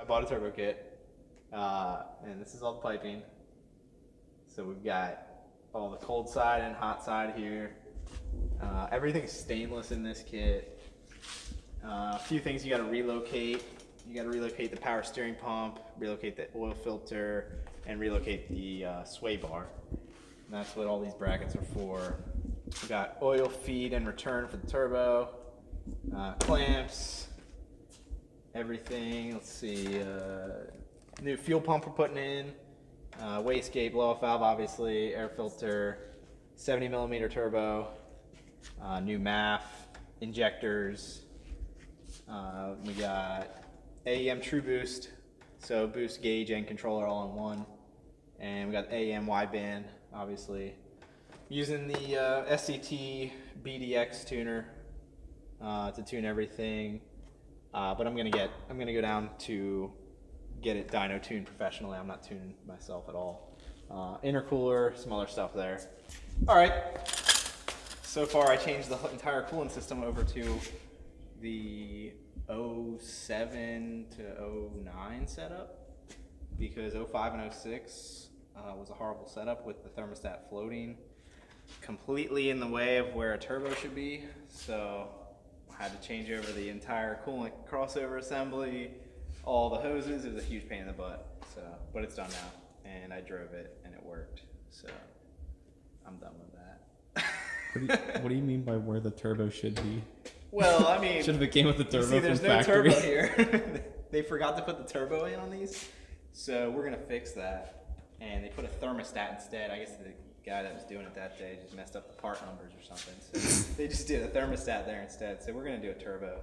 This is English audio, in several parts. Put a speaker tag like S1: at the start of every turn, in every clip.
S1: I bought a turbo kit, and this is all the piping. So we've got all the cold side and hot side here. Everything's stainless in this kit. A few things you got to relocate. You got to relocate the power steering pump, relocate the oil filter, and relocate the sway bar. And that's what all these brackets are for. We got oil feed and return for the turbo, clamps, everything. Let's see, new fuel pump we're putting in, wastegate, blow-off valve, obviously, air filter, 70mm turbo, new MAF, injectors. We got AEM True Boost, so boost, gauge, and controller all in one. And we got AEM wideband, obviously. Using the SCT BDX tuner to tune everything. But I'm gonna go down to get it dyno tuned professionally. I'm not tuning myself at all. Intercooler, some other stuff there. All right. So far, I changed the entire coolant system over to the 07 to 09 setup because 05 and 06 was a horrible setup with the thermostat floating completely in the way of where a turbo should be. So I had to change over the entire coolant crossover assembly, all the hoses. It was a huge pain in the butt. So, but it's done now, and I drove it and it worked. So I'm done with that.
S2: What do you mean by where the turbo should be?
S1: Well, I mean,
S2: should have came with the turbo
S1: see, there's
S2: from
S1: no
S2: factory.
S1: turbo here. They forgot to put the turbo in on these, so we're gonna fix that. And they put a thermostat instead. I guess the guy that was doing it that day just messed up the part numbers or something. So they just did a thermostat there instead. So we're gonna do a turbo,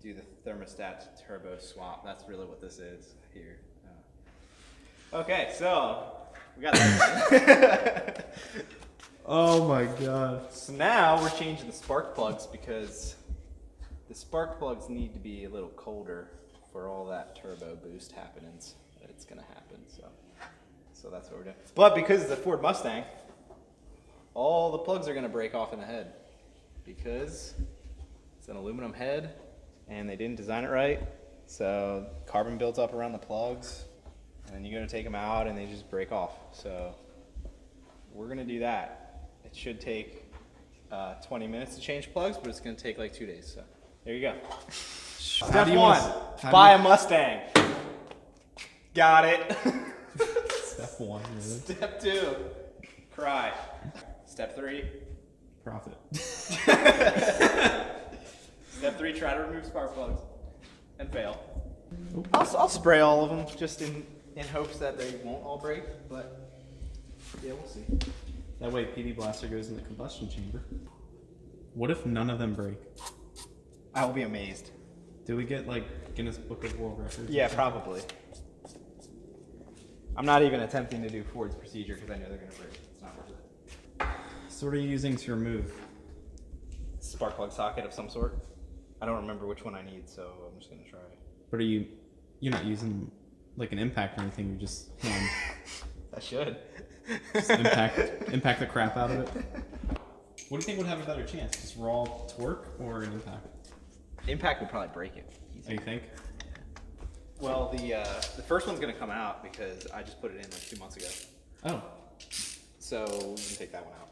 S1: do the thermostat to turbo swap. That's really what this is here. Okay, so we got that.
S2: Oh my god.
S1: So now we're changing the spark plugs because the spark plugs need to be a little colder for all that turbo boost happenings that it's gonna happen. So that's what we're doing. But because it's a Ford Mustang, all the plugs are gonna break off in the head because it's an aluminum head and they didn't design it right. So carbon builds up around the plugs and then you go to take them out and they just break off. So we're gonna do that. It should take 20 minutes to change plugs, but it's gonna take like 2 days. So there you go. Step one, buy a Mustang. Got it.
S2: Step one, really?
S1: Step two, cry. Step three,
S2: Profit.
S1: Step three, try to remove spark plugs and fail. I'll spray all of them just in hopes that they won't all break, but yeah, we'll see.
S2: That way PD Blaster goes in the combustion chamber. What if none of them break?
S1: I will be amazed.
S2: Do we get like Guinness Book of World Records?
S1: Yeah, probably. I'm not even attempting to do Ford's procedure because I know they're going to break. It's not worth it.
S2: So what are you using to remove?
S1: Spark plug socket of some sort. I don't remember which one I need, so I'm just going to try it.
S2: But you're not using like an impact or anything, you're just
S1: I should.
S2: just impact the crap out of it. What do you think would have a better chance? Just raw torque or an impact?
S1: Impact would probably break it.
S2: Do you think?
S1: Well, the first one's going to come out because I just put it in like 2 months ago.
S2: Oh.
S1: So we can take that one out.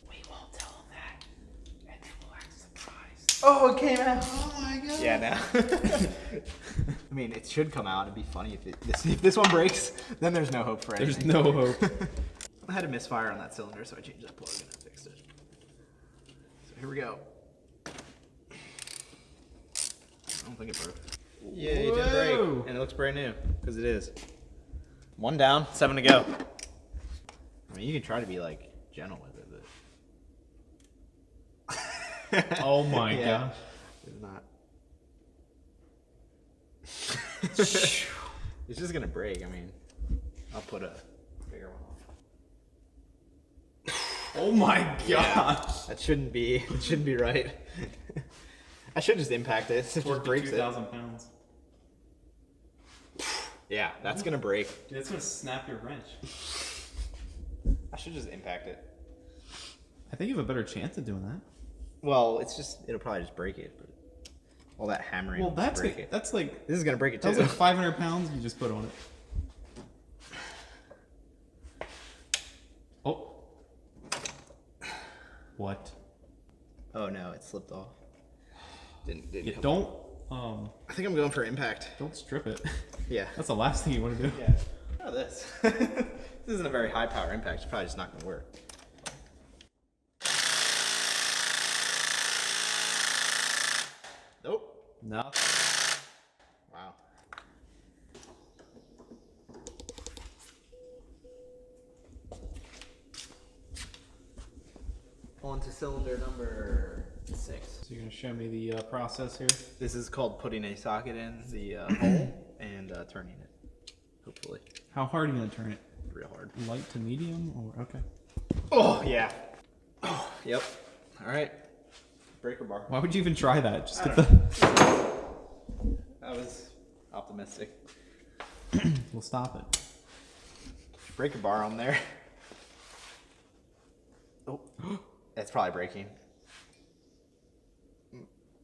S2: We won't tell them that. And then we'll act surprised.
S1: Oh, it came out. Oh my god. Yeah, now. I mean, it should come out. It'd be funny if this one breaks, then there's no hope for anything.
S2: There's no hope.
S1: I had a misfire on that cylinder, so I changed that plug and I fixed it. So here we go. I don't think it broke. Yeah, it did break, and it looks brand new, because it is. One down, 7 to go. I mean, you can try to be, like, gentle with it, but...
S2: Oh my gosh.
S1: It's not. It's just gonna break, I mean. I'll put a bigger one on.
S2: Oh my gosh.
S1: Yeah, that shouldn't be right. I should just impact it. It just breaks
S2: 2,000 pounds.
S1: Yeah, that's gonna break.
S2: Dude, that's gonna snap your wrench.
S1: I should just impact it.
S2: I think you have a better chance of doing that.
S1: Well, it'll probably just break it, but All that hammering.
S2: Well,
S1: will
S2: that's
S1: break it.
S2: that's like
S1: This is gonna break it too.
S2: that was like 500 pounds you just put on it. Oh. What?
S1: Oh no, it slipped off. Didn't
S2: Yeah,
S1: come
S2: don't
S1: off. I think I'm going for impact.
S2: don't strip it.
S1: Yeah.
S2: That's the last thing you want to do.
S1: Yeah. Oh, this. This isn't a very high power impact. It's probably just not gonna work. Nope.
S2: No.
S1: Wow. On to cylinder number 6.
S2: So you're gonna show me the process here.
S1: This is called putting a socket in the hole and turning it. Hopefully.
S2: How hard are you gonna turn it?
S1: Real hard.
S2: Light to medium or okay?
S1: Oh, yeah. Oh, yep. All right. Breaker bar.
S2: Why would you even try that? Just
S1: I
S2: get
S1: don't
S2: the.
S1: I was optimistic.
S2: We'll stop it.
S1: Breaker bar on there. Oh, it's probably breaking.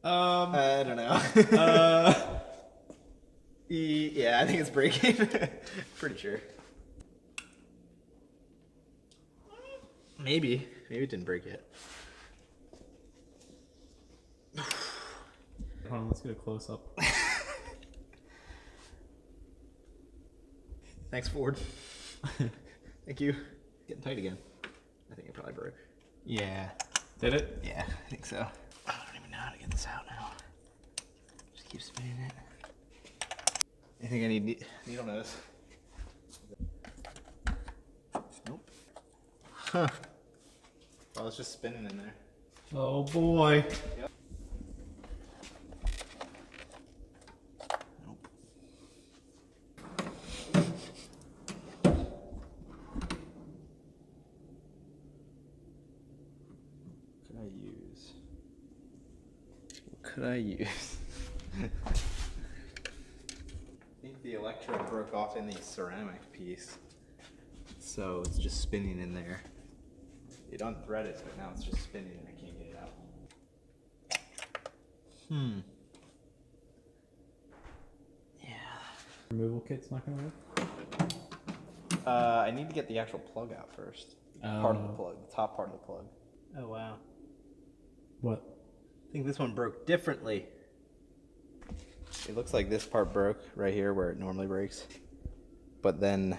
S1: I don't know. Yeah, I think it's breaking. Pretty sure. Maybe it didn't break yet.
S2: Hold on, let's get a close up.
S1: Thanks, Ford. Thank you. Getting tight again. I think it probably broke. Yeah.
S2: Did it?
S1: Yeah, I think so. I don't even know how to get this out now. Just keep spinning it. I think I need needle nose. Nope. Huh. Well, it's just spinning in there.
S2: Oh boy.
S1: Yep. Nope. What could I use? I think the electrode broke off in the ceramic piece, so it's just spinning in there. It unthreaded, but now it's just spinning and I can't get it out. Yeah.
S2: Removal kit's not gonna work?
S1: I need to get the actual plug out first. Part of the plug, the top part of the plug. Oh wow.
S2: What?
S1: I think this one broke differently. It looks like this part broke right here where it normally breaks. But then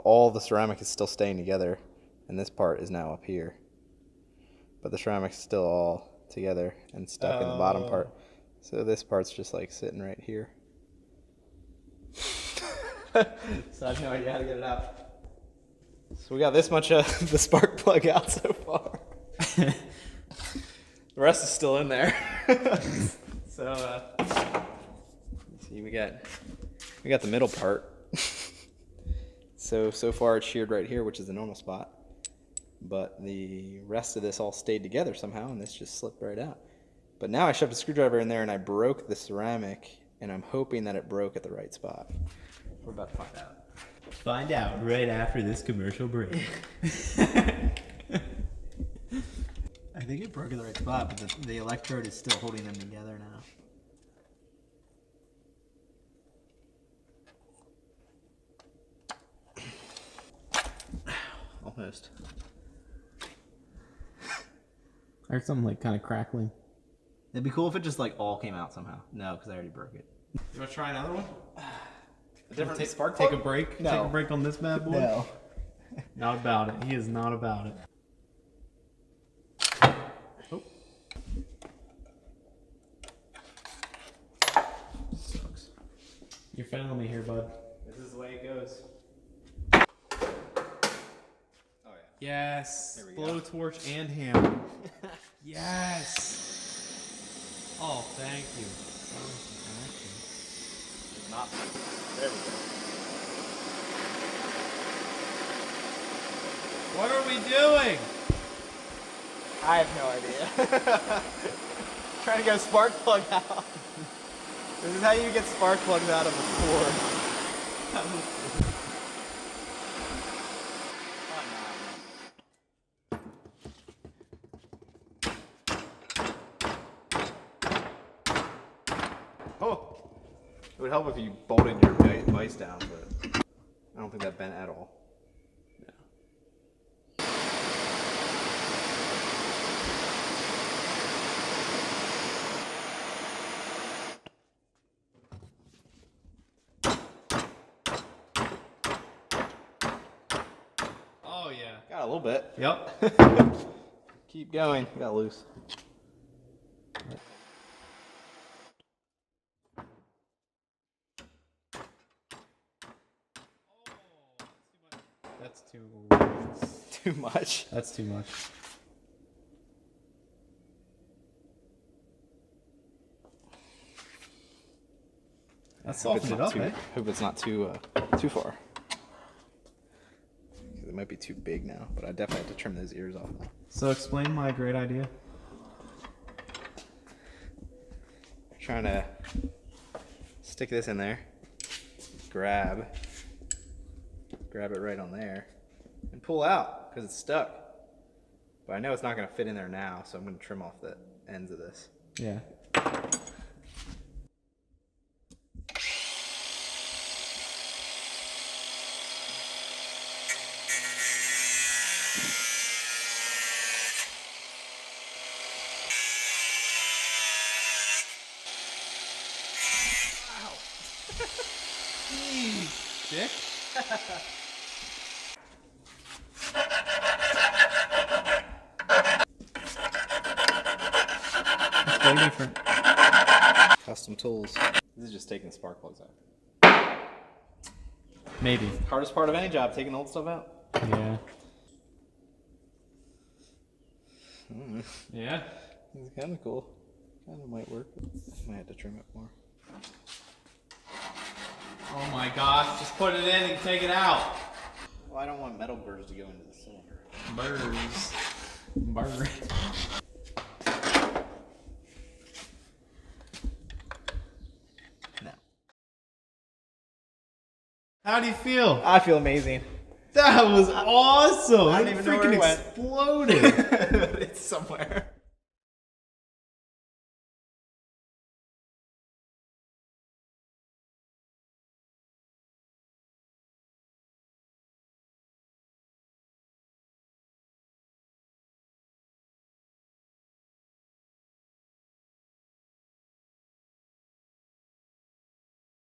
S1: all the ceramic is still staying together, and this part is now up here. But the ceramic's still all together and stuck in the bottom part. So this part's just like sitting right here. So I have no idea how to get it out. So we got this much of the spark plug out so far. The rest is still in there. So see, we got the middle part. So far it's sheared right here, which is the normal spot. But the rest of this all stayed together somehow, and this just slipped right out. But now I shoved a screwdriver in there and I broke the ceramic, and I'm hoping that it broke at the right spot. We're about to find out.
S2: Find out right after this commercial break.
S1: I think it broke at the right spot, but the electrode is still holding them together now. Almost.
S2: I heard something like kind of crackling.
S1: It'd be cool if it just like all came out somehow. No, because I already broke it.
S2: You want to try another one?
S1: A different spark
S2: Take
S1: plug?
S2: a break?
S1: No.
S2: Take a break on this bad boy?
S1: No.
S2: Not about it. He is not about it. Oh.
S1: Sucks.
S2: You're failing me here, bud.
S1: This is the way it goes. Oh yeah.
S2: Yes.
S1: There we go.
S2: Blowtorch and hammer. Yes. Oh, thank you.
S1: Not. There we go.
S2: What are we doing?
S1: I have no idea. Trying to get a spark plug out. This is how you get spark plugs out of a Ford. Oh, it would help if you bolted your vise down, but I don't think that bent at all.
S2: Oh yeah.
S1: Got a little bit.
S2: Yep.
S1: Keep going. Got loose.
S2: That's too.
S1: Too much.
S2: That's too much. That softened it up, eh?
S1: Hope it's not too far. It might be too big now, but I definitely have to trim those ears off now.
S2: So explain my great idea.
S1: Trying to stick this in there, grab it right on there, and pull out because it's stuck. But I know it's not going to fit in there now, so I'm going to trim off the ends of this.
S2: Yeah. Dick? That's way different.
S1: Custom tools. This is just taking the spark plugs out.
S2: Maybe.
S1: Hardest part of any job, taking the old stuff out.
S2: Yeah. Yeah.
S1: It's kind of cool. Kind of might work. Might have to trim it more.
S2: Oh my gosh, just put it in and take it out.
S1: Well, I don't want metal burrs to go into the cylinder.
S2: Burrs. Burr.
S1: No.
S2: How do you feel?
S1: I feel amazing.
S2: That was awesome!
S1: I don't
S2: It
S1: even know
S2: freaking
S1: where it went.
S2: exploded!
S1: It's somewhere.